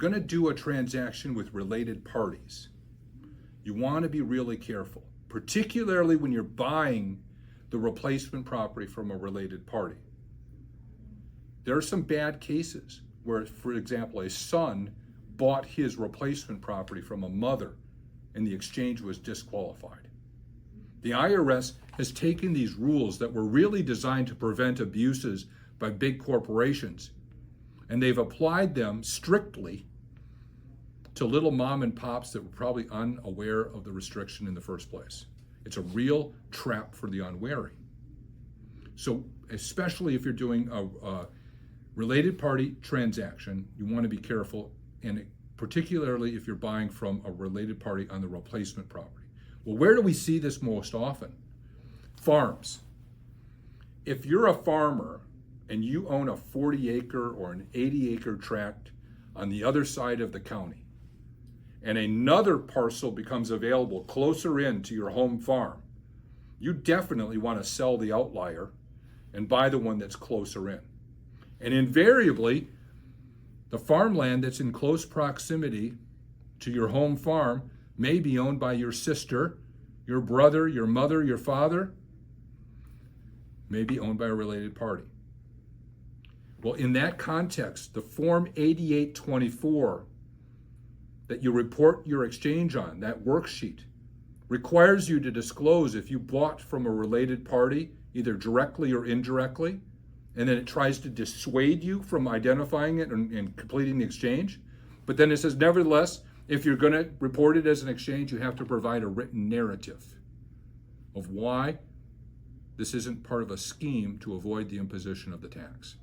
going to do a transaction with related parties, you want to be really careful, particularly when you're buying the replacement property from a related party. There are some bad cases where, for example, a son bought his replacement property from a mother and the exchange was disqualified. The IRS has taken these rules that were really designed to prevent abuses by big corporations, and they've applied them strictly to little mom and pops that were probably unaware of the restriction in the first place. It's a real trap for the unwary. So especially if you're doing a related party transaction, you want to be careful, and particularly if you're buying from a related party on the replacement property. Well, where do we see this most often? Farms. If you're a farmer and you own a 40-acre or an 80-acre tract on the other side of the county, and another parcel becomes available closer in to your home farm, you definitely want to sell the outlier and buy the one that's closer in. And invariably, the farmland that's in close proximity to your home farm may be owned by your sister, your brother, your mother, your father, may be owned by a related party. Well, in that context, the Form 8824 that you report your exchange on, that worksheet, requires you to disclose if you bought from a related party, either directly or indirectly, and then it tries to dissuade you from identifying it and completing the exchange. But then it says, nevertheless, if you're going to report it as an exchange, you have to provide a written narrative of why this isn't part of a scheme to avoid the imposition of the tax.